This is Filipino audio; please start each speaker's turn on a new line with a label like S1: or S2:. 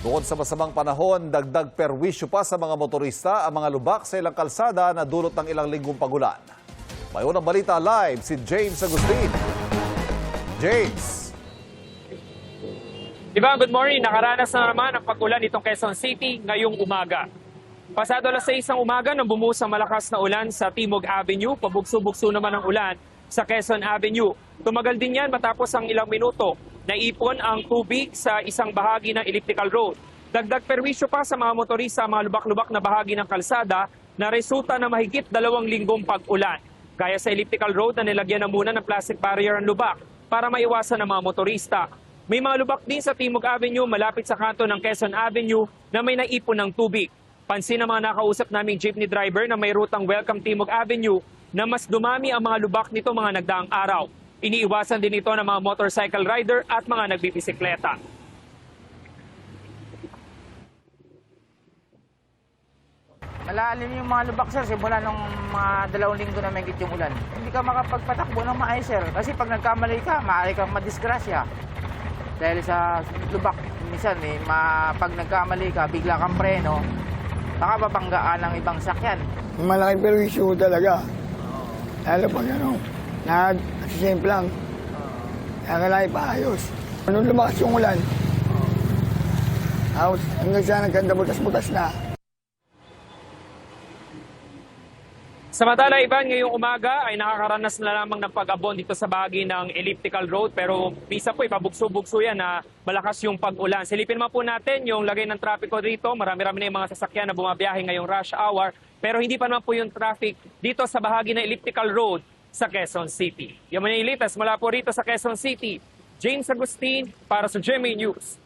S1: Bukod sa masamang panahon, dagdag perwisyo pa sa mga motorista ang mga lubak sa ilang kalsada na dulot ng ilang linggong pagulan. May unang balita live si James Agustin. James.
S2: Diba, good morning. Nakaranas na naman ang pagulan itong Quezon City ngayong umaga. Pasado alas 6 ng umaga nang bumuhos ang malakas na ulan sa Timog Avenue, pabugso-bugso naman ang ulan sa Quezon Avenue. Tumagal din yan matapos ang ilang minuto. Naipon ang tubig sa isang bahagi ng elliptical road. Dagdag perwisyo pa sa mga motorista mga lubak-lubak na bahagi ng kalsada na resulta na mahigit 2 linggong pag-ulan. Gaya sa elliptical road na nilagyan na muna ng plastic barrier ang lubak para maiwasan ang mga motorista. May mga lubak din sa Timog Avenue malapit sa kanto ng Quezon Avenue na may naipon ng tubig. Pansin ng mga nakausap naming jeepney driver na may rutang Welcome Timog Avenue na mas dumami ang mga lubak nito mga nagdaang araw. Iniiwasan din ito ng mga motorcycle rider at mga nagbibisikleta.
S3: Malalim yung mga lubak, sir, simula nung mga 2 linggo na may yung ulan. Hindi ka makapagpatakbo ng maayos, sir. Kasi pag nagkamali ka, maaari kang madisgrasya. Dahil sa lubak, minsan, pag nagkamali ka, bigla kang preno, baka babanggaan ng ibang sakyan.
S4: Malaking perwisyo talaga. Lalo pag nag-simp lang. Kaya paayos. Nung lumakas yung ulan, hanggang sa nagkanda-butas-butas na.
S2: Samantala, Ivan, ngayong umaga ay nakakaranas na lamang ng pag-abon dito sa bahagi ng elliptical road pero misa po ipabugso-bugso yan na malakas yung pag-ulan. Silipin naman po natin yung lagay ng trapiko dito. Marami-rami na yung mga sasakyan na bumabiyahe ngayong rush hour pero hindi pa naman po yung traffic dito sa bahagi ng elliptical road sa Quezon City. Yung mga ilitas mula po rito sa Quezon City, James Agustin para sa GMA News.